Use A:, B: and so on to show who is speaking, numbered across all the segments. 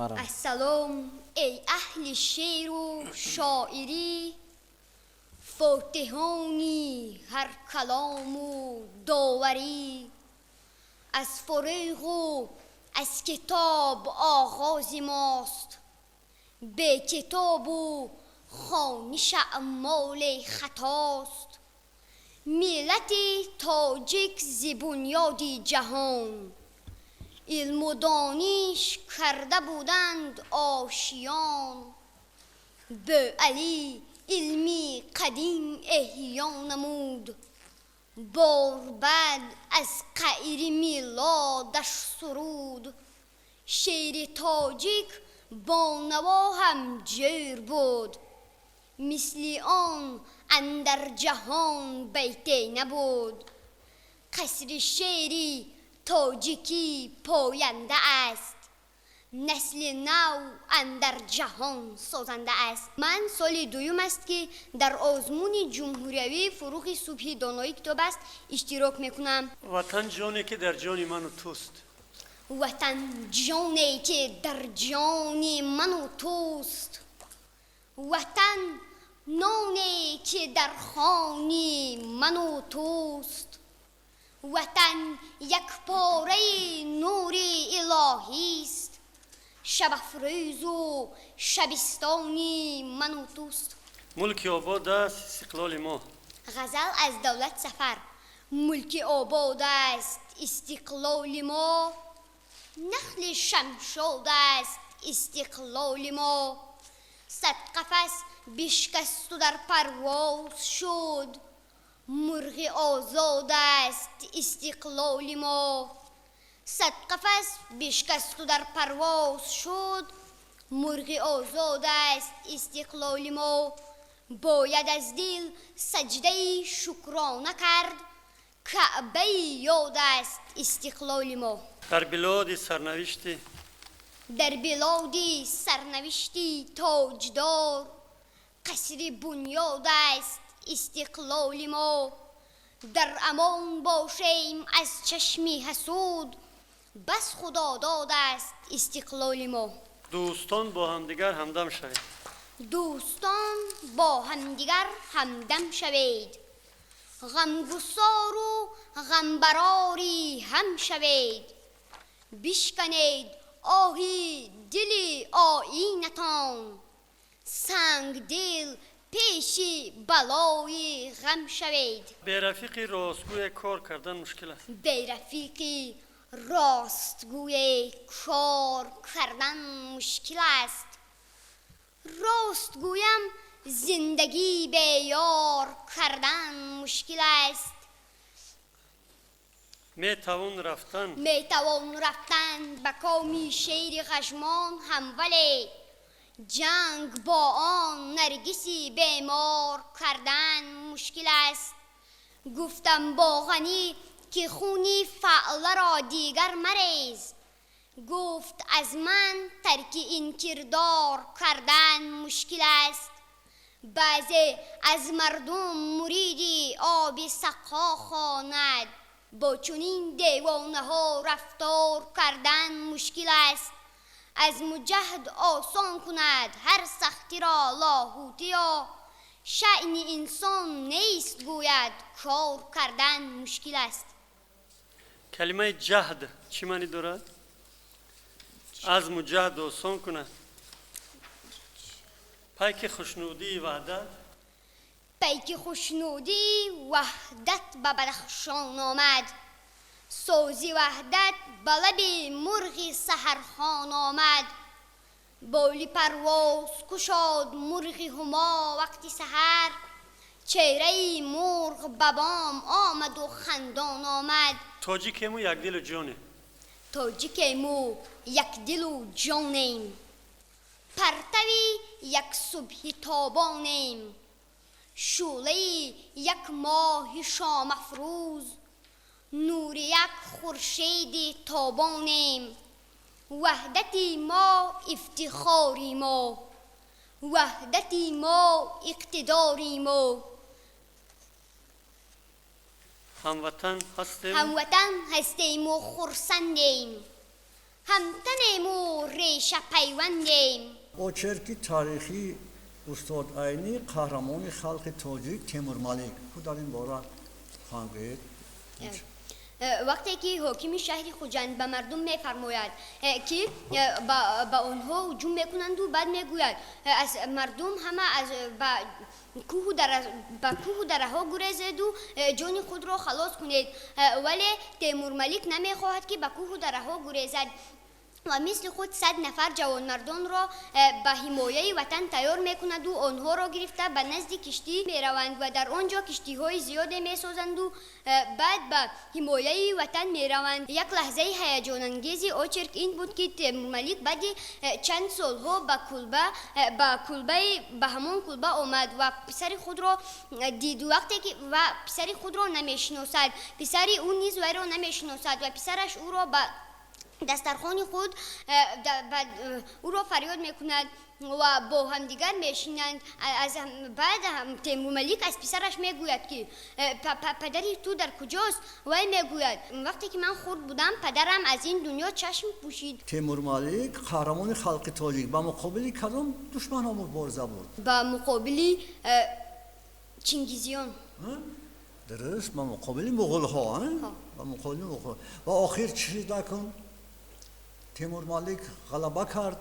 A: السلام ای اهل شعر و شاعری، فاتحانی هر کلام و داوری. از فراغ و از کتاب آغاز ماست، به کتاب و خوانش اعمال خطاست. ملت تاجیک ز بنیاد جهان، علم و دانش کرده بودند آشیان. به علی علمی قدیم احیا نمود، بار بعد از غیر میلادش سرود. شعر تاجیک با نوا هم جور بود، مثل آن اندر جهان بیتی نبود. قصر شعری تاجیکی پاینده است، نسل نو اندر جهان سازنده است. من سال دوم است که در آزمون جمهوری فروغ صبحی دانایی کتاب است اشتراک میکنم.
B: وطن جانی که در جان من و توست.
A: وطن جانی که در جان من و توست. وطن نانی که در خوان من و توست. وطن یک پاره نور الهی است، شب افروز و شبستانی من و توست.
B: ملک آباد است استقلال ما.
A: غزل از دولت سفر. ملک آباد است استقلال ما، نخل شمشاد است استقلال ما. صد قفس بشکست و در پرواز شد، مرغ آزاد است استقلال ما. صد قفس بشکست و در پرواز شد، مرغ آزاد است استقلال ما. باید از دل سجده شکرانه کرد، کعبه یاد است استقلال ما.
B: در بلاد سرنوشتی،
A: در بلاد سرنوشتی تاجدار، قصر بنیاد است استقلال ما. در امان باشیم از چشم حسود، بس خدا داد است استقلال ما.
B: دوستان با همدیگر همدم شوید.
A: دوستان با همدیگر همدم شوید، غمگسار و غمبراری هم شوید. بشکنید آهی دل آیینتان، سنگ دل پیش بلای غم شوید.
B: به رفیق راستگوی کار کردن مشکل است.
A: به رفیق راستگوی کار کردن مشکل است. راست گویم زندگی به یار کردن مشکل است.
B: می توان رفتن
A: به کامی شیر خشمان هم، ولی جنگ با آن نرگسی بیمار کردن مشکل است. گفتم با غنی که خونی فعل را دیگر مریز، گفت از من ترک این کردار کردن مشکل است. بعضی از مردم مریدی آب سقا خواند، با چنین دیوانه ها رفتار کردن مشکل است. از مجهد آسان کند هر سختی را لاهوتیا، شأن انسان نیست گوید کار کردن مشکل است.
B: کلمه جهد چی معنی دارد؟ از مجهد آسان کند. پیک خوشنودی وحدت.
A: پیک خوشنودی وحدت به بدخشان آمد، سوزی وحدت به لب مرغ سحرخوان آمد. بالی پرواز کشاد مرغ هما وقتی سحر، چهره مرغ به بام آمد و خندان آمد.
B: تاجیک مو یک دل و جانه.
A: تاجیک مو یک دل و جانیم، پرتوی یک صبح تابانیم. شعله یک ماه شام افروز، نور یک خورشید تابانیم. وحدت ما افتخاری ما، وحدت ما اقتداری ما.
B: هموطن هستیم.
A: هموطن هستیم و خرسندیم، همتنیم و ریشه پیوندیم.
C: اوچرکی تاریخی استاد عینی قهرمان خلق تاجیک تیمور ملیک خود در این باره خواهد
A: وقتی که حاکم شهر خوجند به مردم میفرماید که با آنها هجوم میکنند و بعد میگوید از مردم همه از کوه و درها گریزید و جان خود را خلاص کنید، ولی تیمور ملیک نمیخواهد که به کوه و درها گریزد و مثل خود 100 نفر جوان مردان را به حمایه وطن تیار میکند و آنها را گرفته به نزد کشتی میروند و در آنجا کشتی های زیاده میسازند و بعد به حمایه وطن میروند. یک لحظه هیجان انگیز اوچرک این بود که تیمور ملیک بعد چند سالها به همان کلبه آمد و پسر خود را دید. وقتی که پسر خود را نمیشناسد، پسر او نیز وی را نمیشناسد و پسرش او را به دسترخوان خود او را فریاد میکند و با همدیگر میشینند. از بعد تیمور ملیک از پسرش میگوید که پدری تو در کجاست؟ وی میگوید وقتی که من خرد بودم پدرم از این دنیا چشم پوشید.
C: تیمور ملیک قهرمان خلق تاجیک با مقابل کدام دشمن ها مبارزه بود؟
A: با مقابل چنگیزیان.
C: درست، با مقابل مغول ها. با مقابل مغول. و آخر چی نکن؟ تیمور ملیک غلبه کرد.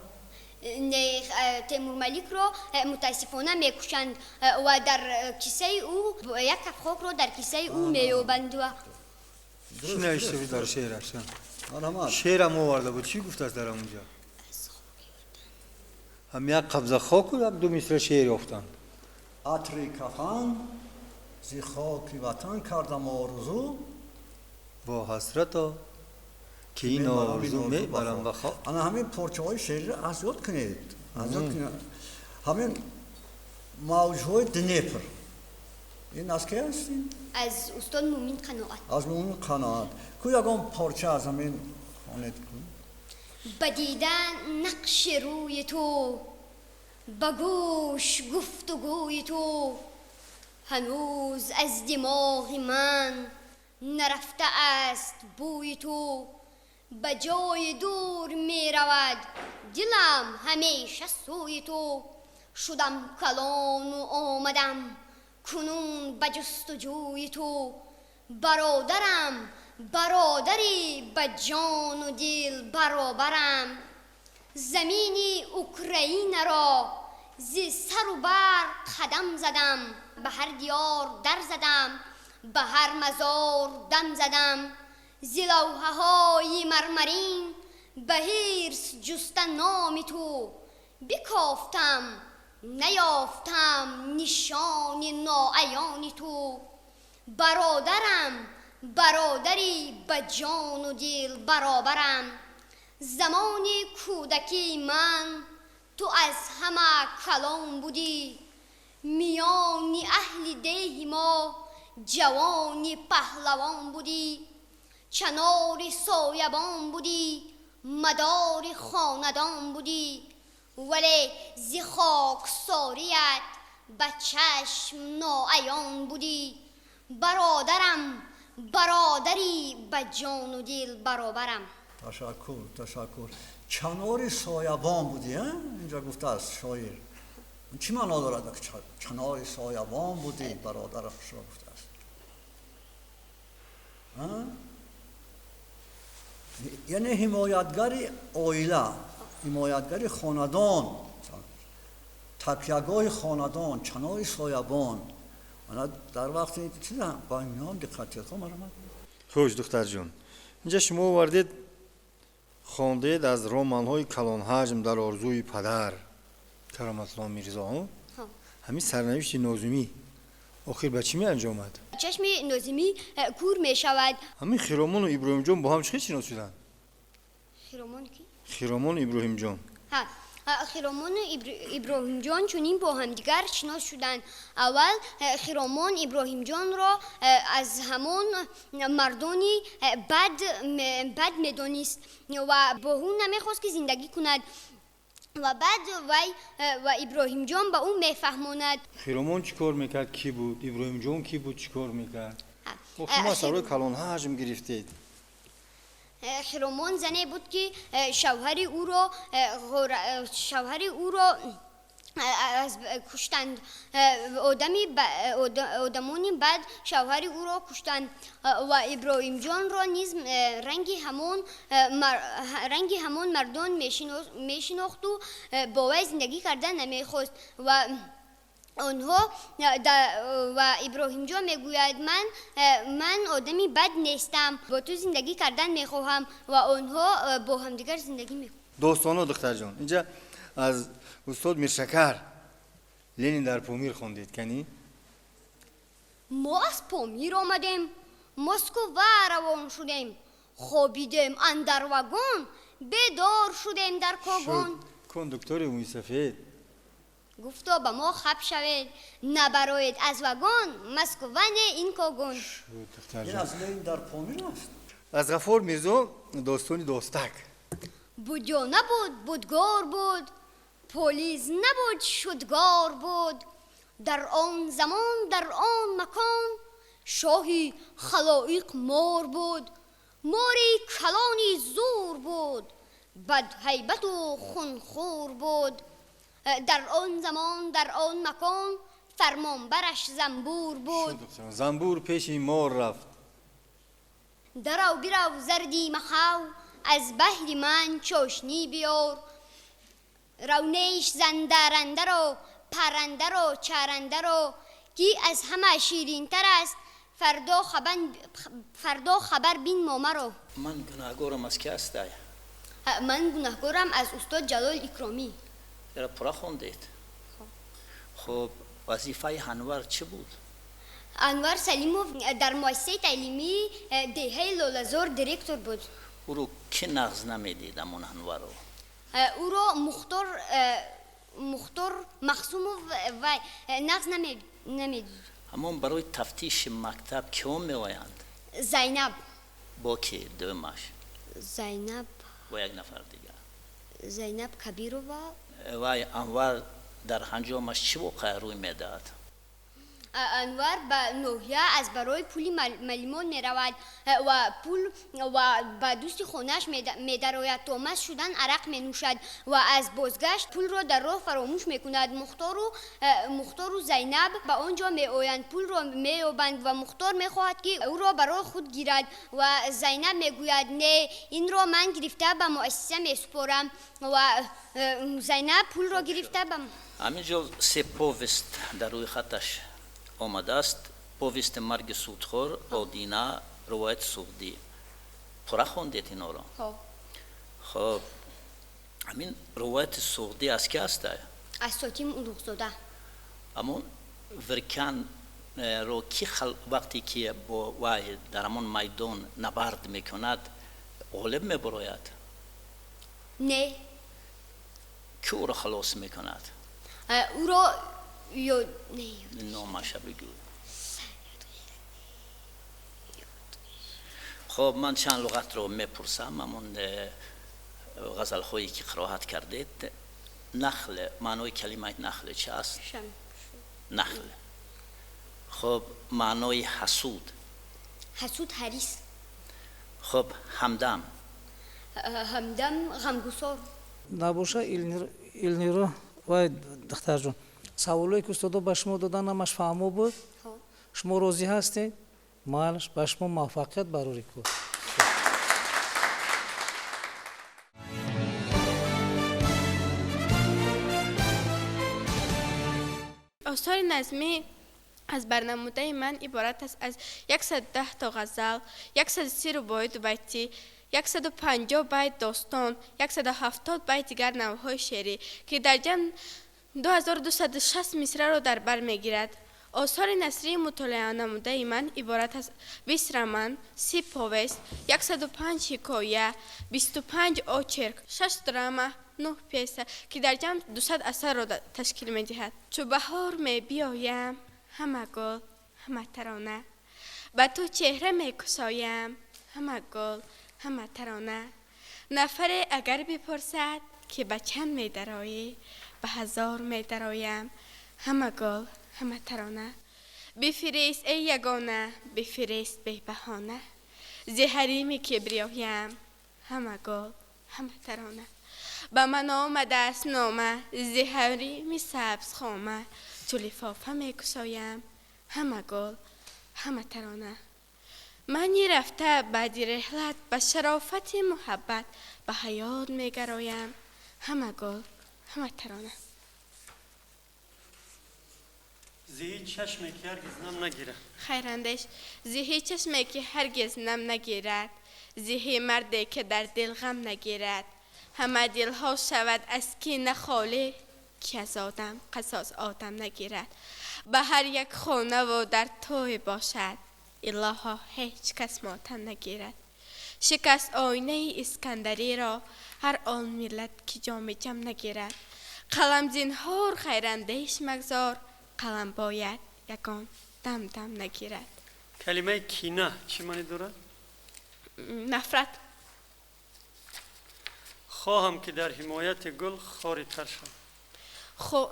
A: تیمور ملیک را متاسفانه میکشند و در کیسه او یک کف خاک را در کیسه او مییابند. و
D: چی نوشته بود در شعرش؟
C: آرامد.
D: شعرم آورده بود، چی گفته است در اونجا؟ هم یک قبضه خاک و دو مصرع شعر یافتند.
C: عطری کفن زی خاک وطن کردم آرزو
D: با حسرتا که این آرزو میبرم و خواب.
C: انا همین پارچه های شعری را از یاد کنید. همین موج های دنیپر این از که هستیم؟
A: از استاد مومین قناعت.
C: از مومین قناعت که یکم پارچه از همین خوانید کن.
A: بدیدن نقش روی تو، به گوش گفتگوی تو، هنوز از دماغ من نرفته است بوی تو. به جای دور می رود دلم همیشه سوی تو. شدم کلان و آمدم کنون به جستجوی تو. برادرم برادری به جان و دل برابرم. زمین اوکراین را زی سر و بر قدم زدم. به هر دیار در زدم، به هر مزار دم زدم. زی لوحه های مرمرین به حرص جستن نام تو. بکافتم نیافتم نشان ناعیان تو. برادرم برادری به جان و دل برابرم. زمان کودکی من تو از همه کلان بودی. میان اهل ده ما جوان پهلوان بودی. چنار سایبان بودی، مدار خاندان بودی. ولی زی خاکساریت به چشم ناعیان بودی. برادرم برادری به جان و دل برابرم.
C: تشکر. چنار سایبان بودی اینجا گفته است شاعر. چی معنا دارد که چنار سایبان بودی برادر شما گفته است؟ یعنی حمایتگری عائله، حمایتگری خاندان، تکیه‌گاه خاندان، چنار سایبان. من در وقتی چیزا با اینا دقت کنم.
D: خوش دختر جون، اینجا شما آوردید خواندید از رمان‌های کلان حجم در آرزوی پدر کرامت الله میرزا. همین سرنوشت ناظمی آخر به چی می انجامد؟
A: چشم ناظمی کور می شود.
D: همین خرامان و ابراهیم جان با هم چه شناس شدن؟
A: خرامان کی؟
D: خرامان و ابراهیم جان.
A: خرامان و ابراهیم جان چونین با هم دیگر شناس شدند. اول خرامان ابراهیم جان را از همان مردانی بد میدانست و با اون نمیخواست که زندگی کند و بعد وی و ابراهیم جان به اون میفهماند.
D: خرامان چی کار میکرد؟ کی بود؟ ابراهیم جان کی بود؟ چی کار میکرد؟ شما سرای کلان حجم گرفتید.
A: خرامان زنی بود که شوهر او را از کشتند. آدمانی بعد شوهر او را کشتند و ابراهیم جان را نیز رنگ همان مردان میشناخت و با وی زندگی کردن نمیخواست و آنها و ابراهیم جان میگوید من آدمی بد نیستم، با تو زندگی کردن میخواهم و آنها با همدیگر زندگی میکنند.
D: دوستانو دختر جان اینجا از استاد میرشکر لنین در پامیر خوندید کنی؟
A: ما از پامیر آمدیم، مسکو روان شدیم، خوابیدیم اندر واگن، بیدار شدیم در کاغن.
D: کندکتور موی سفید
A: گفتا با ما خب شوید، نبرایید از واگن، مسکوون این کاغن.
D: دختر
C: این
D: جان
C: از لین در پامیر است.
D: از غفور میرزا داستانی داستک
A: بود یا نبود، بودگار بود، پولیس نبود، شدگار بود. در آن زمان در آن مکان، شاهی خلایق مار بود، ماری کلانی زور بود، بد هیبت و خونخور بود. در آن زمان در آن مکان، فرمانبرش زنبور بود.
D: زنبور پیش این مار رفت،
A: درو بیرو زردی مخو، از بحر من چاشنی بیار. رونیش زندرنده رو، پرنده رو، چرنده رو، که از همه شیرین تر است. فردا خبر بین مامه رو.
E: من گناهگارم از که هستی؟
A: من گناهگارم از استاد جلال اکرامی.
E: را پرا خوندید. خب وظیفه انور چه بود؟
A: انور سلیموف در مؤسسه تعلیمی دهه لاله‌زار دیرکتور بود.
E: او رو که نغز نمیدید امون انور رو؟
A: او را مختار مخصوم و نغز نمیدید.
E: همون برای تفتیش مکتب که هم میوایند؟
A: زینب.
E: با که دومش؟
A: زینب
E: و یک نفر دیگر.
A: زینب کبیرова.
E: و انور در انجامش چه واقعه روی میداد؟
A: انور به نوحیه از برای پولی ملیمان می رود و به دوست خونش می دراید تا مست شدن عرق می نوشد و از بازگشت پول را در راه فراموش می کند. مختار و زینب به آنجا می آیند، پول را می یابند و مختار می خواهد که او را برای خود گیرد و زینب می گوید نه، این را من گرفته به مؤسسه می سپارم و زینب پول را گرفته به
E: همینجا سه پوست در روی خطش آمده است. پوست مرگ سودخور، آدینه، روایت سودی. پرا خوندید اینا را؟ خب همین روایت سودی از که هسته؟
A: از ساتیم اولوغزاده.
E: همون ورکن رو کی وقتی که با وای در همون میدان نبرد میکند غالب میبراید؟
A: نه.
E: کی او را خلاص میکند؟
A: او را
E: نامش بگو. خب من چند لغت رو میپرسم. همون غزل هایی که قرائت کردید، نخل، معنای کلمه نخل چه است؟ نخل. خب معنای حسود؟
A: حسود حریص.
E: خب همدم؟
A: همدم غمگسار.
F: نباشه ایلنیرو وای دختر جون، سوالایی که استادا به شما دادن همش فهمو بود؟ شما راضی هستید؟ مالش به شما موفقیت براری کن.
G: آثار نظمی از برنموده من عبارت است از 110 تا غزل، 130 رباعیات بیتی، 150 بیت داستان، 170 بیت دیگر نوع‌های شعری که در جمع 2260 مصرع را در بر میگیرد. آثار نثری مطالعه نموده من عبارت از 20 رمان، 30 پوست، 105 حکایه، 25 آچرک، 6 دراما، 9 پیسه که در جمع 200 اثر را تشکیل می دهد. چو بهار می بیایم، همه گل، همه ترانه، به تو چهره می کسایم، همه گل، همه ترانه. نفر اگر بپرسد که به چند می درایی، به 1000 می درایم، همه گل، همه ترانه. بفرست ای یگانه، بفرست بی بهانه، ز حریم کبریایم، همه گل همه ترانه. به من آمده است نامه زهری می سبز خامه، چو لفافه می کشایم همه گل همه ترانه. منی رفته بعد رحلت به شرافت محبت، به حیات می گرایم همه گل همه ترانه.
B: زی چشمی که هرگز نم نگیرد.
G: خیراندیش زیهی چشمی که هرگز نم نگیرد، زیهی مردی که در دل غم نگیرد. همه دل ها شود از کینه خالی، که از آدم قصاص آدم نگیرد. به هر یک خانه و در توی باشد، الها هیچ کس ماتم نگیرد. شکست آینه اسکندری را هر آن ملت که جام جم نگیرد. قلم زینهار خیراندیش مگذار، قلم باید یکان دم دم نگیرد.
B: کلمه کینه چی معنی دارد؟
G: نفرت.
B: خواهم که در حمایت گل خاری تر شوم.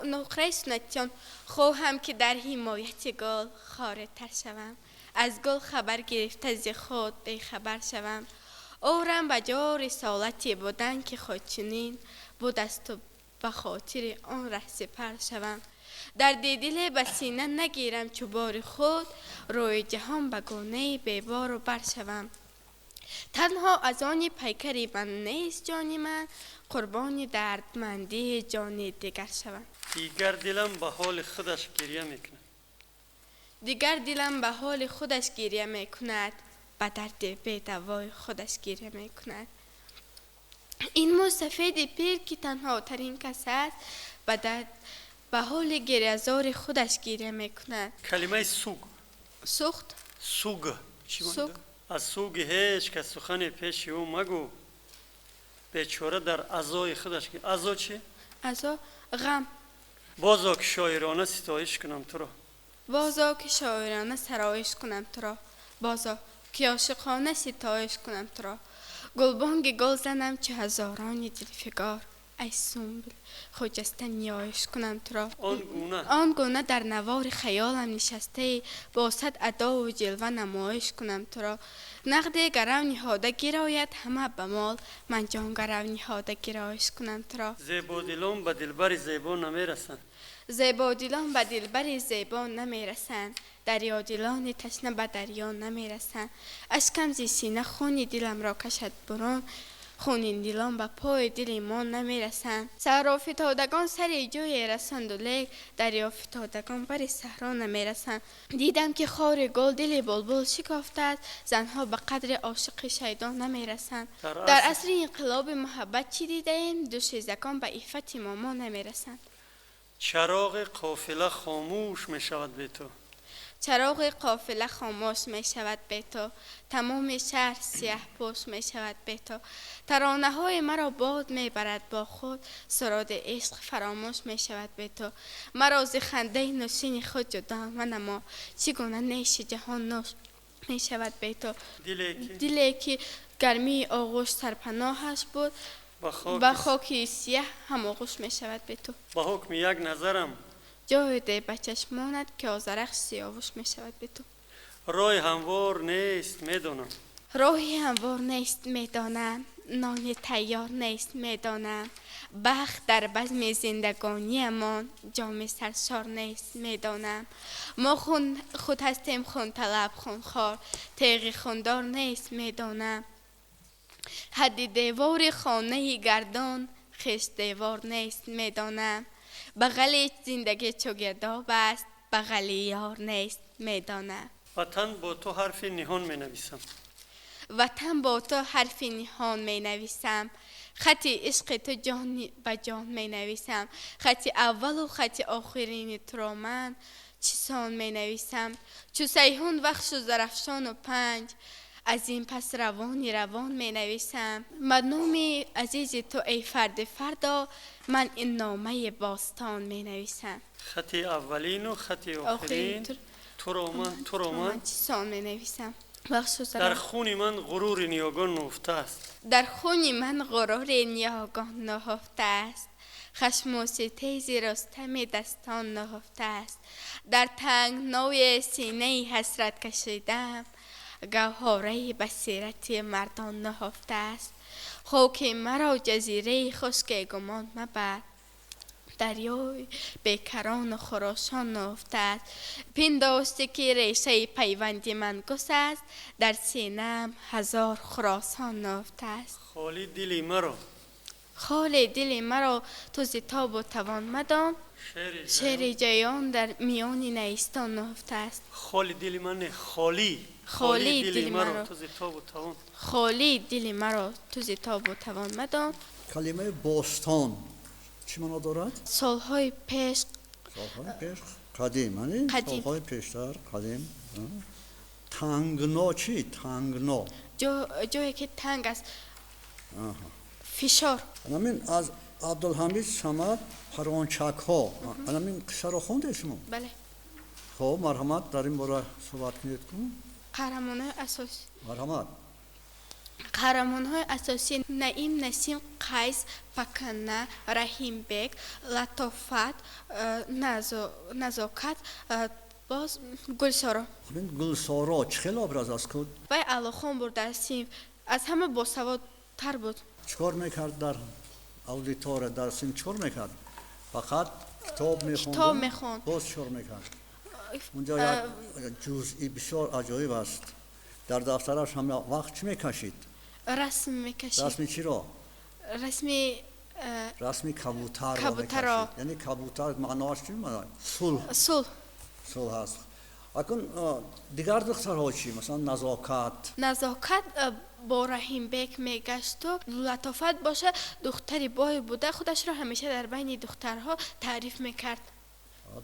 G: نقره سنتیان خواهم که در حمایت گل خاره تر شوم. از گل خبر گرفته ز خود بیخبر شوم. عمرم به جا رسالتی بودن که خود چنین بود است و به خاطر آن ره سپر شوم. در دل به سینه نگیرم چو بار خود، روی جهان به گونه بیبار و بر شوم. تنها از آن پیکری من نیست جان من، قربان دردمندی جان دیگر شوم.
B: دیگر دلم به حال خودش گریه میکند.
G: دیگر دلم به حال خودش گریه میکند، به درد بی‌دوای خودش گریه میکند. این مو سفید پیر که تنها ترین کس است، به حال گریه‌زار خودش گریه میکند.
B: کلمه سوگ.
G: سوخت.
B: سوگ چی معنی
G: سوگ.
B: دارد؟ از سوگ هیچ که سخن پیش او مگو، بیچاره در عزای خودش گیر. عزا چی؟
G: عزا غم.
B: بازا که شاعرانه ستایش کنم تو را.
G: بازا که شاعرانه سرایش کنم تو را. بازا که عاشقانه ستایش کنم تو را. گلبانگ گل زنم چه هزاران دلفگار، ای سنبل خجسته نیایش کنم تو را. آن گونه در نوار خیالم نشسته، با صد ادا و جلوه نمایش کنم تو را. نقد گرو نهاده گراید همه به مال، من جان گرو نهاده گرایش کنم تو را.
B: زیبا دلان به دلبر زیبا نمیرسند.
G: زیبا دلان به دلبر زیبا نمیرسند، دریا دلان تشنه به دریا نمیرسند. اشکم ز سینه خون دلم را کشد برون، خونین دلان به پای دل ما نمیرسند. صحرا فتادگان سر جای رسند و لیک، دریا فتادگان بر صحرا نمیرسند. دیدم که خار گل دل بلبل شکافته است، زنها به قدر عاشق شیدان نمیرسند. در عصر انقلاب محبت چی دیده ایم؟ دوشیزگان به عفت ماما نمیرسند.
B: چراغ قافله خاموش می شود به تو.
G: چراغ قافله خاموش می شود به تو، تمام شهر سیاه پوش می شود به تو. ترانه های مرا باد می برد با خود، سرود عشق فراموش می شود به تو. مرا ز خنده نوشین خود جدا منما، چگونه نیش جهان نوش می شود به تو. دلی که گرمی آغوش سرپناهش بود، با خاکی سیاه هم آغوش می شود به تو.
B: با حکم یک نظرم
G: جای ده به چشمانت که آزرخ سیاوش می شود به تو.
B: راه هموار نیست میدانم.
G: راهی هموار نیست میدانم، نان تیار نیست میدانم. بخت در بزم زندگانی من جام سرشار نیست میدانم. ما خود هستیم خون طلب خون خار، تیغ خوندار نیست میدانم. حد دیوار خانه گردان خشت دیوار نیست میدانم. بغل زندگی چو گرداب است، بغل یار نیست میدانم.
B: وطن با تو حرف نهان می نویسم.
G: وطن با تو حرف نهان می نویسم. خط عشق تو جان به جان می نویسم. خط اول و خط آخرین تو را من چسان می نویسم. چو سیحون وخش و زرفشان و پنج، از این پس روانی روان می نویسم. مدنوم عزیز تو ای فرد فردا، من این نامه باستان می نویسم.
B: خط اولین و خط آخرین تو را من
G: چسان می نویسم.
B: در خون من غرور نیاگان نهفته است.
G: در خون من غرور نیاگان نهفته است. خشم و ستیز رستم دستان نهفته است. در تنگنای سینه حسرت کشیدم، گوهره بصیرت مردان نهفته است. خاک مرا جزیره خشک گمان مبر دریای بیکران و خراسان افتاد پنداشتی که ریشه پیوندی من گسست در سینه‌ام هزار خراسان افتاد
B: خالی دلی مرا
G: خال دل مرا تو ز تاب و توان مدان شعر جیان در میان نیستان افتاد
B: خالی دلی من خالی
G: خالی دل مرا
B: تو ز تاب و توان
G: خالی دل مرا تو ز تاب و توان مدان
C: کلمه باستان چی معنا دارد؟
G: سالهای پیش
C: سالهای پیش قدیم یعنی
G: قدیم.
C: سالهای پیشتر قدیم تنگنا چی؟ تنگنا
G: جایی که تنگ است
C: آها.
G: فشار
C: همین از عبدالحمید صمد پرانچک ها همین قصه رو خونده شما؟
G: بله
C: خب مرحمت در این باره صحبت کنید کن
G: قهرمان‌های اساسی
C: مرحمت
G: قهرمان‌های اساسی نعیم نسیم قیس پکنه رحیم بک لطافت نزاکت باز گلسارا
C: همین گلسارا چه خیلی ابرز است کد
G: وی علاخان بود در سیم از همه باسوادتر بود
C: چکار میکرد در اودیتور در سیم چکار میکرد فقط کتاب میخوند
G: کتاب میخوند.
C: باز چکار میکرد اونجا یک جزئی بسیار عجایب است در دفترش همه وقت چی میکشید
G: رسم میکشید
C: رسمی چی را
G: رسمی
C: رسمی کبوتر
G: کبوتر
C: را
G: را.
C: میکشید یعنی کبوتر معناش چی معنی صلح
G: صلح
C: هست اکنون دیگر دخترها چی مثلا
G: نزاکت با رحیم بک میگشت و لطافت باشه دختری بای بوده خودش را همیشه در بین دخترها تعریف میکرد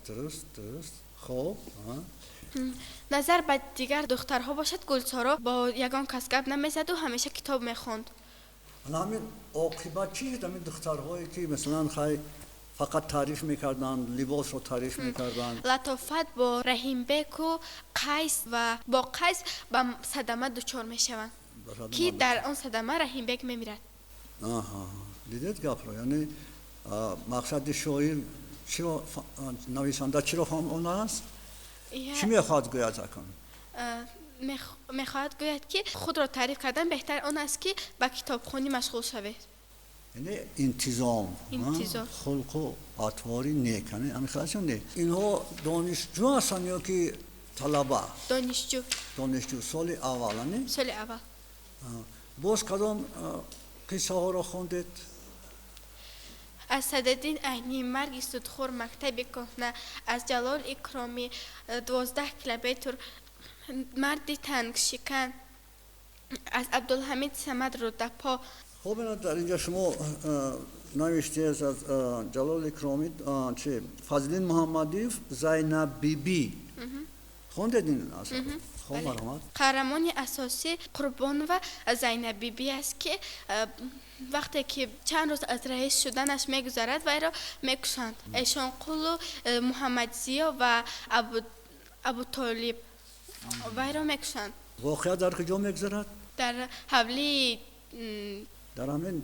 C: درست خوب
G: نظر به دیگر دخترها باشد گلسارا با یگان کس گپ نمیزد و همیشه کتاب میخوند
C: همین عاقبت چی همین دخترهایی که مثلا خیلی فقط تعریف میکردن لباس رو تعریف میکردن
G: لطافت با رحیم بک و قیس و با قیس به صدمه دچار میشوند که در آن صدمه رحیم بک میمیرد
C: آها دیدید گپ رو یعنی مقصد شاعر چرا نویسنده چرا فهمانده است چی میخواد گوید اکنون
G: میخواهد گوید که خود را تعریف کردن بهتر آن است که با کتابخوانی مشغول شوید
C: یعنی انتظام خلق و اطواری نیک یعنی همین خلاص نه اینها دانشجو هستن یا که طلبه دانشجو سال اول نه
G: سال اول
C: باز کدام قصه ها را خوندید
G: از صددین عینی مرگ سودخور مکتب کهنه از جلال اکرامی 12 کیلومتر مرد تنگ شکن از عبدالحمید صمد رودپا
C: خب در اینجا شما نوشته از جلال اکرامی چه فضلین محمدی زینب بیبی خوندید این اصلا خب مرحمت
G: قهرمان اساسی قربان و زینب بیبی است که وقتی که چند روز از رئیس شدنش میگذرد و را میکشند ایشان قول محمد زیا و ابو طالب و را میکشند
C: واقعا در کجا میگذرد؟
G: در حولی
C: در همین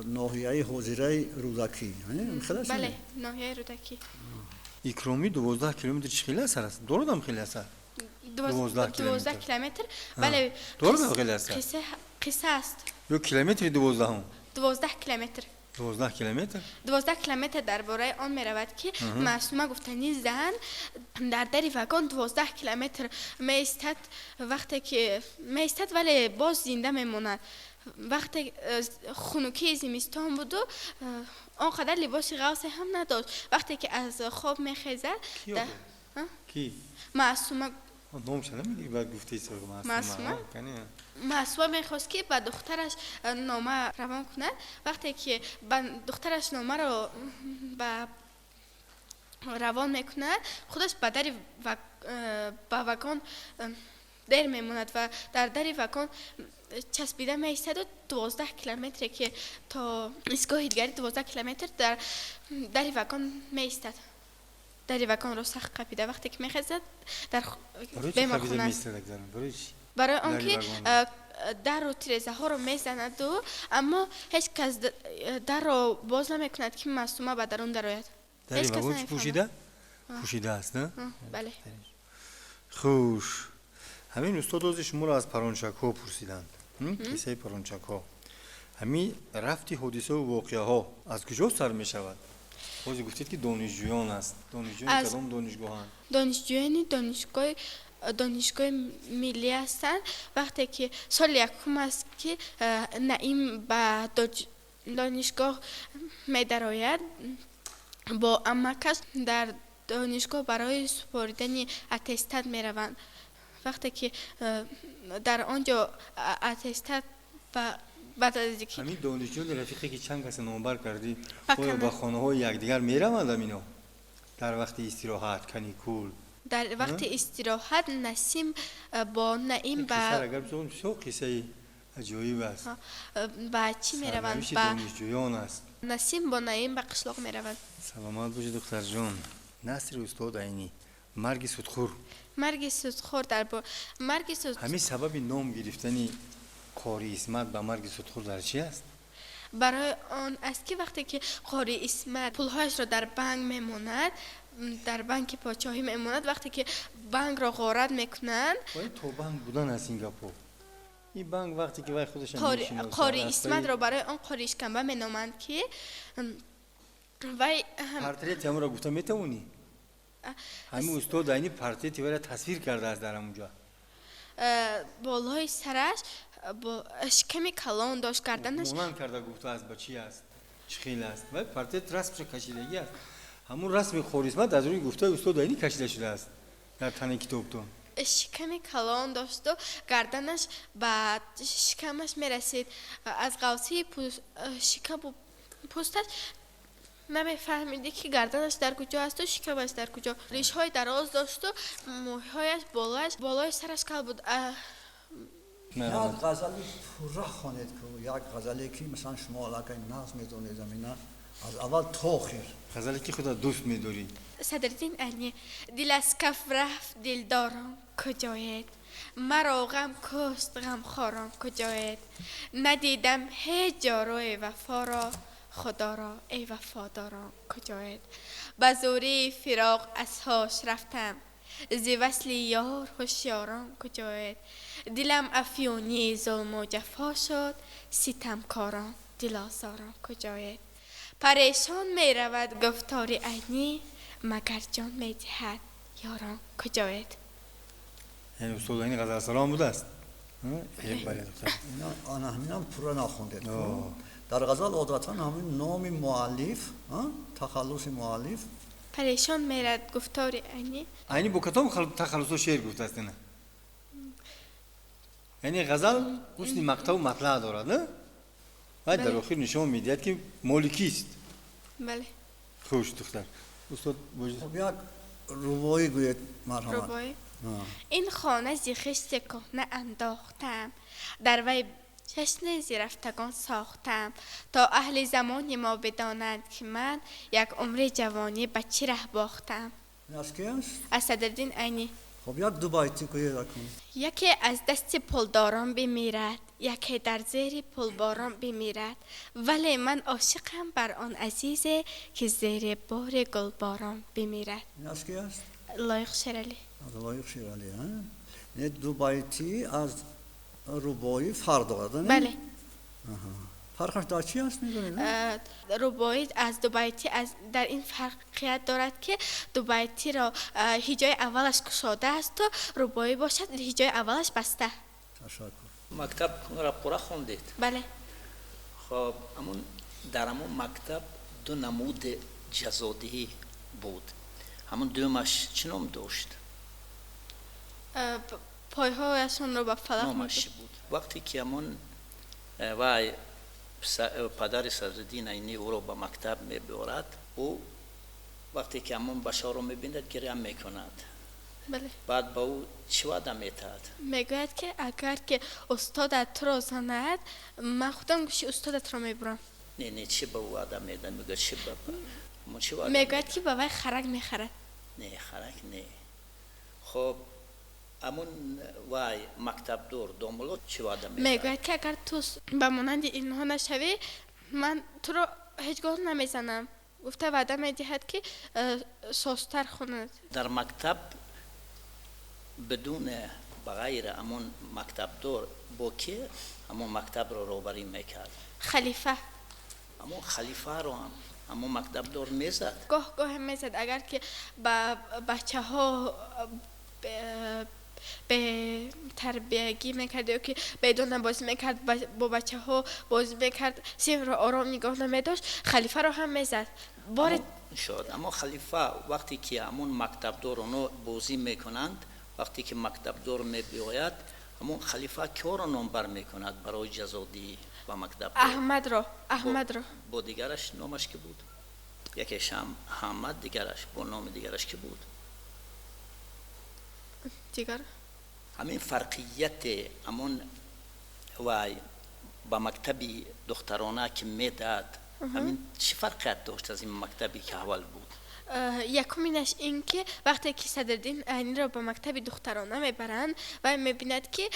C: ناحیه حوزیره رودکی
G: بله ناحیه رودکی
D: اکرامی 12 کیلومتر خیلی است درودم خیلی است
G: 12 کیلومتر بله
D: درودم خیلی است
G: قصه است
D: یک کیلومتر
G: 12 کیلومتر 12 کیلومتر درباره آن می رود که معصومه گفتنی زن در دری وگان 12 کیلومتر می ایستد وقتی که می ایستد ولی باز زنده می ماند وقتی خنکی زمستان بود و آنقدر لباس غوص هم نداشت وقتی که از خواب می خیزد
D: کی؟
G: معصومه
D: نامش نمیگی بعد گفتی
G: معصومه میخواست که به دخترش نامه روان کند وقتی که به دخترش نامه رو به روان میکند خودش به در وگان دیر میموند و در در وگان چسبیده میایستد و 12 کیلومتر که تا ایستگاه دیگری 12 کیلومتر در وگان میایستد در وگان رو سخت قپیده وقتی که میخزد در بمخونند برای آنکه در رو تیرزه ها رو میزند و اما هیچ کس در رو باز نمیکند که معصومه به درون درآید
D: در وگان پوشیده؟ پوشیده است نه؟
G: بله
D: خوش همین استاد شما رو از پرانچک ها پرسیدند قصه پرانچک ها همین رفتی حادثه و واقعه ها از کجا سر می شود؟ بازی گفتید که دانشجویان است. دانشجویان کدام دانشگاهان؟
G: دانشجویان دانشگاه ملی هستند. وقتی که سال یکم است که نعیم به دانشگاه می درآید، با عمکش در دانشگاه برای سپردن اتستاد می روند. وقتی که در آنجا اتستاد بعد از اینکه
D: همین دانشجویان رفیقی که چند کس نامبر کردی آیا به خانه های یکدیگر می روند اینا در وقت استراحت کانیکول؟
G: در وقت استراحت نسیم با نعیم
D: با اگر بسیار بسیار قصه عجایب است.
G: با چی می روند؟
D: سرنوشت دانشجویان است.
G: نسیم با نعیم به قشلاق می روند.
D: سلامت باشی دختر جان. نصر استاد عینی مرگ سودخور.
G: مرگ سودخور
D: همین سبب نام گرفتنی قاری اسمت به مرگ سودخور در چی است؟
G: برای آن است که وقتی که قاری اسمت پولهایش را در بانک میماند، در بانک پادشاهی میماند، وقتی که بانک را غارت میکنند.
D: باید تو بانک بودن از سینگاپور. این بانک وقتی که وای خودش
G: قاری اسمت را برای آن قاری اشکمبه مینامند که وای
D: پورتریت همون را گفتم میتونی؟ همین استاد عینی پورتریت ولی تصویر کرده است در اونجا.
G: بالای سرش با شکمی کلان داشت کردنش.
D: مونان کرده گفته از بچی است. چه خیلی است. ولی پورتریت رسمش کشیدگی است. همون رسم قاری اسمت از روی گفته استاد عینی کشیده شده است در تن کتابتون.
G: شکمی کلان داشت و گردنش به شکمش میرسید. از قوسی شکم و پوستش نمیفهمیدی که گردنش در کجا است و شکمش در کجا. ریش‌های دراز داشت و موهایش بالای سرش کل بود.
C: یک غزلی پورا خوانید که یک غزلی که مثلا شما علاقه ناز میدونید زمینه از اول تا آخر.
D: غزلی که خدا دوست میداری.
G: صدرالدین عینی دل از کف رفت دلدارم کجایید، مرا غم کشت غمخوارم کجایید، ندیدم هیچ جاروی وفا را، خدا را ای وفادارم کجایید، به زوری فراق اسهاش رفتم، ز وصل یار هوشیارم کجایید، دلم افیونی ظلم و جفا شد، ستمکارم دل آزارم کجایید، پریشان می رود گفتار عینی، مگر جان می دهد یارم کجایید.
D: یعنی استاد عینی غزل سلام بوده است. بله دکتر.
C: اینا همینم پورا نخوندید. در غزل عادتا همین نام مؤلف، تخلص مؤلف
G: پریشان می رود گفتار عینی.
D: عینی با کدام تخلص و شعر گفته است نه؟ یعنی غزل حسن مقطع و مطلع دارد نه؟ و در آخر نشان میدهد که مالکی است.
G: بله.
D: خوش دختر. استاد بوجه.
C: خب یک ربایی گوید مرحمت.
G: ربایی؟ این خانه زی خشت کهنه انداختم، در وی جشن زیرفتگان ساختم، تا اهل زمان ما بدانند که من یک عمر جوانی به چی ره باختم.
C: از کی است؟
G: از صدرالدین عینی.
C: خب یک دو بیتی گوید کن.
G: یکی از دست پولداران بمیرد، یکی در زیر پولباران بمیرد، ولی من عاشقم بر آن عزیزه که زیر بار گلباران بمیرد.
C: این از کی است؟
G: لایق شیرالی.
C: از لایق شیرالی ها. این دو بیتی از ربایی فرق دارد.
G: بله.
C: فرقش در چی است میدونید؟
G: ربایی از دو بیتی در این فرقیت دارد که دو بیتی را هیجای اولش گشاده است و ربایی باشد هیجای اولش بسته.
C: تشکر.
E: مکتب را پورا خوندید؟
G: بله.
E: خب در همون مکتب دو نمود جزادهی بود. همون دومش چه نام داشت؟
G: پایهایشون رو به فلک
E: نامش بود. وقتی که همون وای پدر صدرالدین عینی او را به مکتب میبرد، او وقتی که همون بشار رو میبیند گریه میکند.
G: بله.
E: بعد با او چه وعده میدهد؟
G: میگوید که اگر که استادت تو را زند، من خودم گوشی استادت را میبرم.
E: نه چه به او وعده میده؟ میگه چه به
G: میگوید که به وی خرک میخرد.
E: نه خرک نه. خب همون وای مکتب دور داملو چه وعده میده؟
G: میگوید که اگر تو به مانند اینها نشوی، من تو را هیچگاه نمیزنم. گفته وعده میدهد که سوستر خوند.
E: در مکتب بدون با غیر همون مکتب دور با که همون مکتب رو روبری میکرد
G: خلیفه
E: همون خلیفه رو هم همون مکتب دور میزد
G: گاه میزد اگر که با بچه ها به تربیتی میکرد یا که بدون بازی میکرد با بچه ها بازی میکرد سیم رو آرام نگاه نمیداشت خلیفه رو هم میزد
E: شد اما خلیفه وقتی که همون مکتب دور اونو بازی میکنند وقتی که مکتب دور میبیاید همون خلیفه که رو نمبر میکند برای جزادی و مکتب دور
G: احمد رو
E: با دیگرش نامش که بود یکیش هم احمد دیگرش با نام دیگرش که بود
G: دیگر
E: همین فرقیت همون و با مکتبی دخترانه که میداد همین چه فرقیت داشت از این مکتبی که اول بود
G: یکمینش این که وقتی که صدرالدین این را به مکتب دخترانه میبرند و میبیند که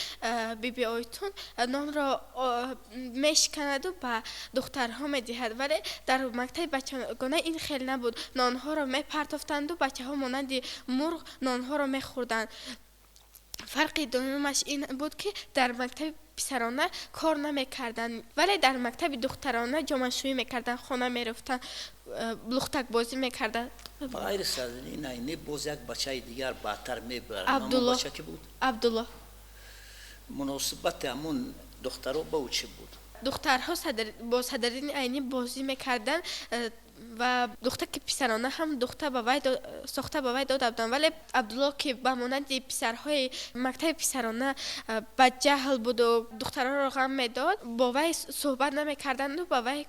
G: بیبی آیتون نان را میشکند و به دخترها میدهد ولی در مکتب بچگانه این خیلی نبود نانها را میپرتافتند و بچه ها مانند مرغ نانها را میخوردند فرق دومش این بود که در مکتب پسرانه کار نمیکردن ولی در مکتب دخترانه جامعه‌شویی میکردن خانه میرفتن لختک بازی میکردن
E: غیر صدرالدین اینه باز یک بچه دیگر بعدتر میبرد
G: عبدالله
E: بچه که بود
G: عبدالله
E: مناسبت همون دخترها با او چه بود
G: دخترها با صدرالدین اینی بازی میکردن و دختر که پسرانه هم دختر با وی ساخته با وی داده بودن ولی عبدالله که به مانند پسرهای مکتب پسرانه با جهل بود و دخترها را غم میداد با وی صحبت نمیکردند و با وی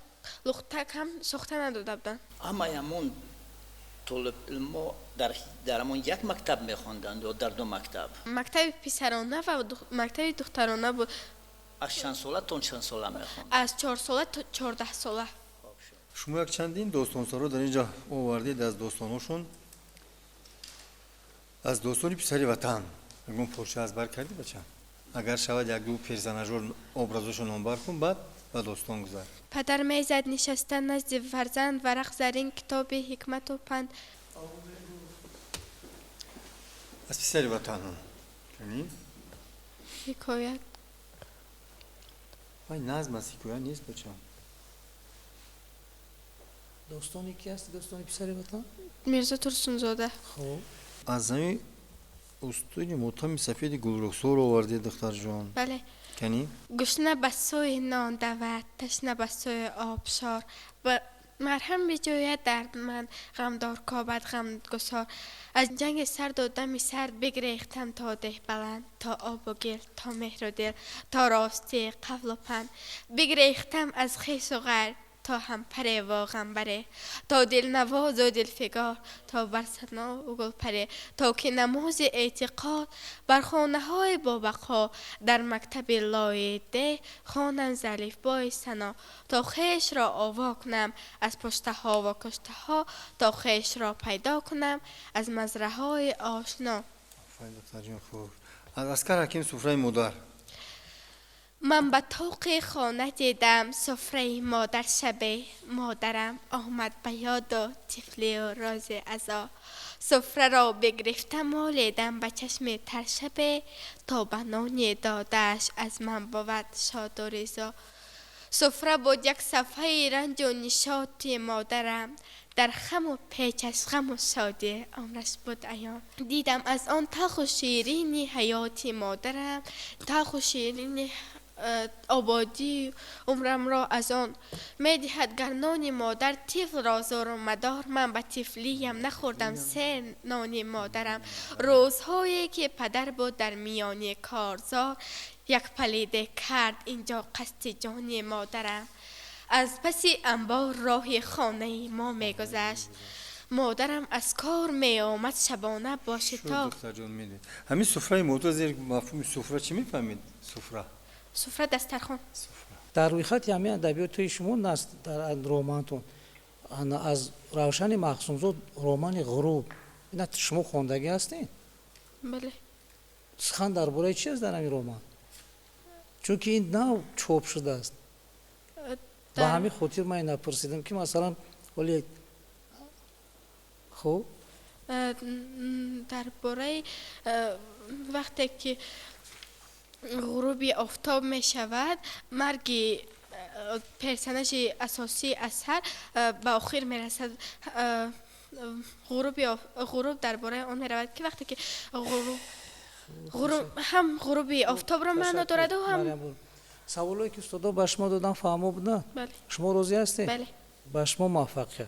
G: لختک هم ساخته نداده بودن
E: اما همون طالب علما در همون یک مکتب میخوندند و در دو مکتب
G: پسرانه و مکتب دخترانه بود
E: از چند ساله تا چند ساله میخوند
G: از 4 ساله تا 14 ساله
D: شما یک چندین دوستانسا رو در اینجا آوردید از دوستانشون از دوستانی پسری وطن اگه پرچه از بر کردی بچه اگر شود یک دو پیرزنجور ابرازشون نمبر کن بعد به دوستان گذار
G: پدر میزد نشستن نزد فرزند ورق زرین کتاب حکمت و پند
D: از پسری وطن کنی؟
G: حکایت
D: وای نظم از حکایت نیست بچه
F: دوستانی کی هستی دوستانی پسری وطن
G: میرزا ترسونزاده
F: خب
D: از زمین استوی مطمئن سفید گلرخسار رو آوردی دختر جان
G: بله
D: کنی؟
G: گشنه به سوی نان دود تشنه به سوی آبشار و مرهم بجوید درد من غمدار کابد غم گسار از جنگ سرد و دم سرد بگریختم تا ده بلند تا آب و گل تا مهر و دل تا راستی قبل و پند بگریختم از خیس و غیر تا هم پره و غمبره تا دل نواز و دل فگار تا برسنا و گل پره تا که نماز اعتقاد بر خانه های بابقا در مکتب لایده خوانم زلیف بای سنا تا خیش را آوا کنم از پشته ها و کشته ها تا خیش را پیدا کنم از مزرعه های آشنا
D: دختر جان خوب از اسکر حکیم سفره مادر
G: من به طوق خانه دیدم سفره مادر شبه مادرم آمد به یاد و طفلی و راز ازا سفره را بگرفتم و لیدم به چشم تر شبه تا به نانی دادش از من بود شاد و رضا سفره بود یک صفحه رنج و نشاطی مادرم در خم و پیچش غم و شادی عمرش بود عیان دیدم از آن تلخ و شیرینی حیاتی مادرم تلخ و شیرینی آبادی عمرم را از آن میدهد گر نان مادر طفل را زار و مدار من به طفلیم نخوردم سه نان مادرم روزهایی که پدر بود در میان کارزار یک پلیده کرد اینجا قصد جان مادرم از پسی انبار راه خانه ما میگذشت مادرم از کار می آمد شبانه با شتاب
D: دختر جان میدید همین سفره مادر زیر مفهوم سفره چی میفهمید
G: سفره دسترخوان
F: در روی خط همین ادبیات توی شما نست در رمانتون از روشن مخصومزاد رمان غروب اینا شما خوندگی هستین؟
G: بله
F: سخن درباره چی است در این رمان؟ چون که این نو چوب شده است با همین خاطر من نپرسیدم که مثلا ولی خب
G: درباره وقتی که غروب آفتاب می شود مرگ پرسنج اساسی اثر به آخر می رسد. غروب درباره آن می رود که وقتی که هم غروب آفتاب را معنا دارد و هم
F: سوالایی که استادا به شما دادن فهمو بودن؟
G: بله.
F: شما راضی هستید؟
G: بله.
F: به شما موفقیت.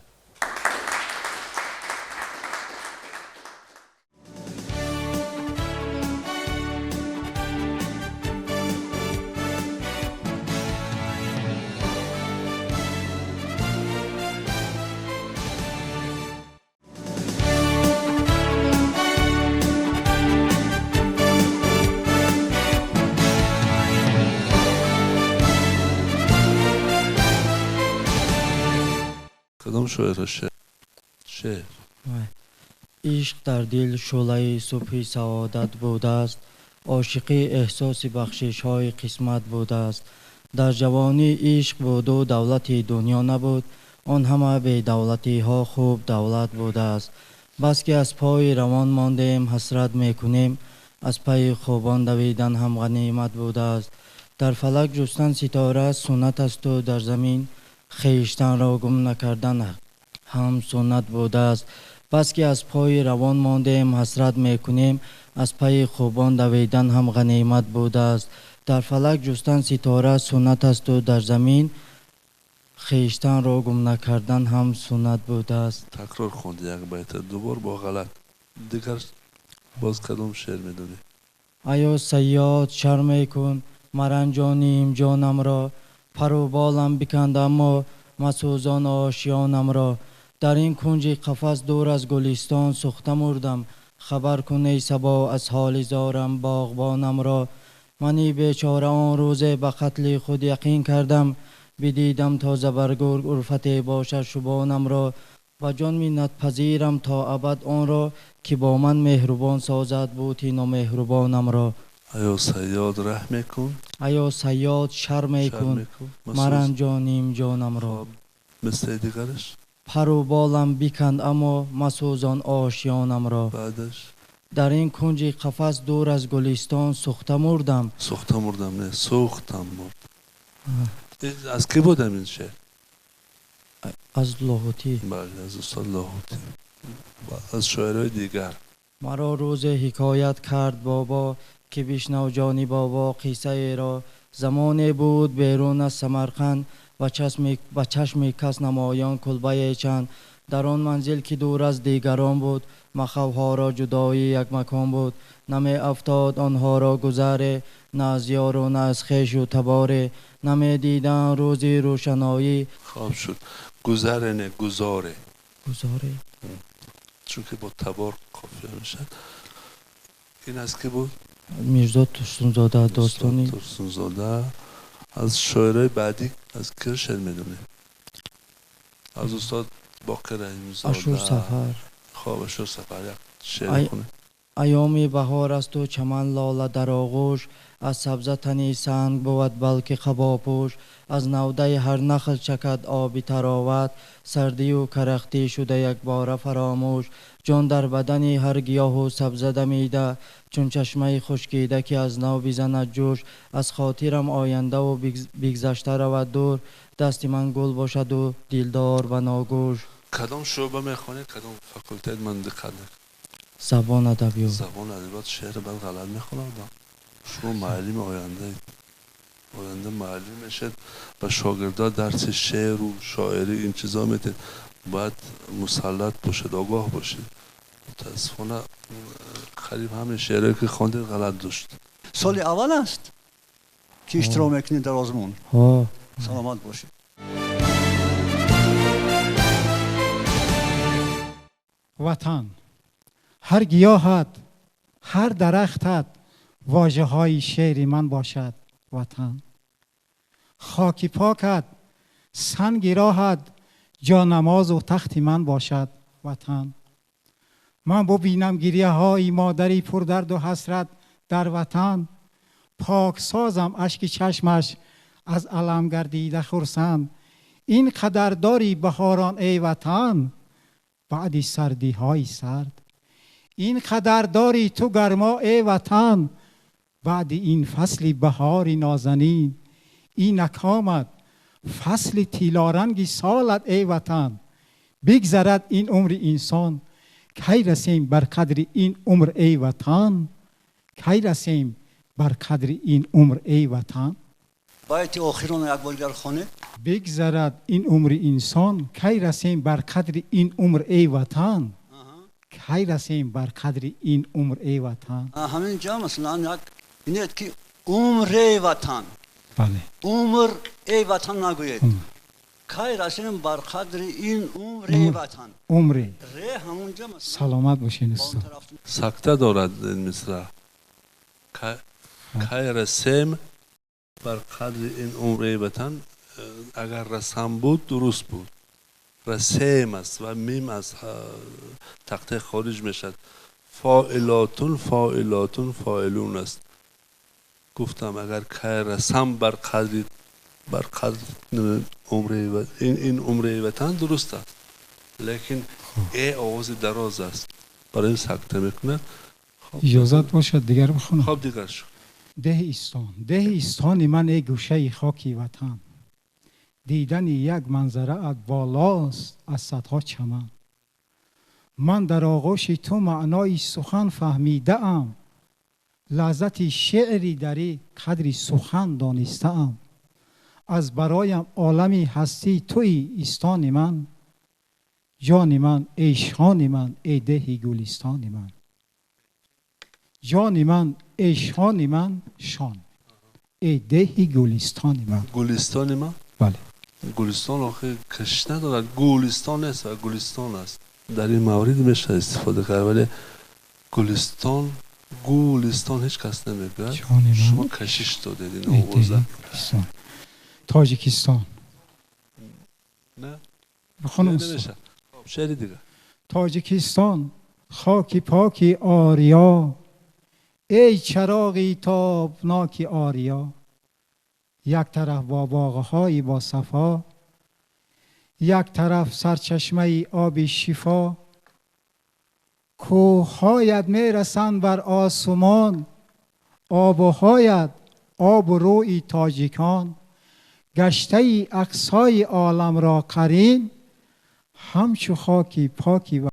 H: کدام شعر شعر
I: عشق در دل شعله صبح سعادت بوده است، عاشقی احساس بخشش های قسمت بوده است. در جوانی عشق بود و دولت دنیا نبود، آن همه به دولتی ها خوب دولت بوده است. بس که از پای روان ماندیم حسرت میکنیم، از پای خوبان دویدن هم غنیمت بوده است. در فلک جستن ستاره سنت است و در زمین خویشتن را گم نکردن هم سنت بوده است. بس که از پای روان ماندیم حسرت میکنیم، از پای خوبان دویدن هم غنیمت بوده است. در فلک جستن ستاره سنت است و در زمین خویشتن را گم نکردن هم سنت بوده است.
H: تکرار خوندی یک بیت دوبار با غلط. دیگر باز کدام شعر میدونی؟
I: ایا صیاد شرم کن مرنجانیم جانم را، پر و بالم بکند اما مسوزان آشیانم را. در این کنج قفس دور از گلستان سوخته مردم، خبر کن ای صبا از حال زارم باغبانم را. منی بیچاره آن روز به قتل خود یقین کردم، بدیدم تا زبرگرگ الفت باشد شبانم را. و جان منت پذیرم تا ابد آن را، که با من مهربان سازد بوتی نامهربانم را.
H: ایا صیاد رحم کن،
I: ایا صیاد شرم کن مرنجانیم جانم را.
H: مثل دیگرش
I: پر و بالم بکند اما مسوزان آشیانم را.
H: بعدش
I: در این کنج قفس دور از گلستان سوخته مردم.
H: سوخته مردم نه سوختم مرد. از کی بودم این شعر؟
I: از لاهوتی.
H: بله از استاد لاهوتی. از شاعرای دیگر
I: مرا روز حکایت کرد بابا، که بشنو جانی بابا قصه را. زمانی بود بیرون از سمرقند و چشم کس نمایان کلبه چند. در آن منزل که دور از دیگران بود، مخوها را جدایی یک مکان بود. نمی افتاد آنها را گذره، نه از یار و نه از خویش و تباره. نمی دیدن روزی روشنایی.
H: خواب شد گذره نه گذاره.
I: گذاره
H: چون که با تبار قافیه میشد. این از که بود؟
I: میرزا ترسونزاده داستانی.
H: ترسونزاده. از شاعرای بعدی از که شعر میدونه؟ از استاد باقر رحیمی زاده.
I: اشور سفر.
H: خواب اشور سفر یک شعر کنه.
I: ایام بهار است و چمن لاله در آغوش، از سبزه تنی سنگ بود بلکه قباپوش. از نوده هر نخل چکد آبی تراوت، سردی و کرختی شده یک بار فراموش. جان در بدنی هر گیاه و سبزه دمیده، چون چشمه خشکیده که از نو بزند جوش. از خاطرم آینده و بگذشته رود دور، دست من گل باشد و دلدار و ناگوش.
H: کدام شعبه میخوانی؟ کدام فاکولته من دقت نکنم؟
I: زبان ادبیات.
H: زبان ادبیات. شعر بعد غلط میخونه آدم. شما معلم آینده معلم میشد و شاگردا درس شعر و شاعری این چیزا میتید. باید مسلط باشد، آگاه باشید. متاسفانه قریب همه شعری که خواندید غلط داشت.
C: سال اول است که اشتراک میکنید در آزمون. سلامت باشید.
J: وطن، هر گیاهت، هر درختت واژه های شعر من باشد. وطن، خاکی پاکت، سنگ راهت جانماز و تخت من باشد. وطن، من ببینم گریه های مادری پر درد و حسرت در وطن. پاک سازم اشک چشمش از علم گردیده خرسند. این قدرداری بهاران ای وطن، بعدی سردی های سرد این قدرداری تو گرما ای وطن، بعد این فصل بهاری نازنین، اینک آمد فصل تیلارنگی سالت ای وطن. بگذرد این عمر انسان، کی رسیم بر قدر این عمر ای وطن، کی رسیم بر قدر این عمر ای وطن.
C: بیت آخران یک بار خانه.
J: بگذرد این عمر انسان، کی رسیم بر قدر این عمر ای وطن، کی رسیم بر قدر این عمر ای وطن.
C: همین جا مثلا یک اینید که عمر ای وطن،
J: بله
C: عمر ای وطن نگوید، کی رسیم بر قدر این عمر ای وطن.
J: عمر
C: ره همونجا مثلا
J: سلامت باشین استاد.
H: سکته دارد این مصرع. کی رسیم بر قدر این عمر ای وطن. اگر رسم بود درست بود، رسیم است و میم از تخته خارج میشد. فاعلاتون فاعلاتون فاعلون است. گفتم اگر که رسم بر قدر عمر این عمر وطن درست است، لیکن ای آواز دراز است، برای این سکته میکنه.
J: اجازت باشد دیگر بخونم.
H: خب دیگر شد.
J: ده استان من ای گوشه خاکی وطن، دیدن یک منظره ات بالاست از صدها چمن. من در آغوش تو معنای سخن فهمیده ام، لذت شعری دری قدری سخن دانسته ام. از برایم عالمی هستی توی استان من، جان من ای شان من ای ده گلستان من. جان من ای شان من شان ای ده گلستان من.
H: گلستان من؟
J: بله.
H: گلستان آخه کش ندارد، گلستان است و گلستان است. در این مورد میشه استفاده کرد، ولی گلستان هیچ کس نمیگه. شما کشش دادید این آوازه.
J: تاجیکستان.
H: نه
J: بخونم
H: نمیشه. شعر دیگه.
J: تاجیکستان خاکی پاکی آریا، ای چراغی تابناکی آریا. یک طرف با باغ‌های با صفا، یک طرف سرچشمه آب شفا. کوه‌هایت میرسند بر آسمان، آب‌هایت آب روی تاجیکان. گشته اقصای عالم را قرین، همچو خاکی پاکی و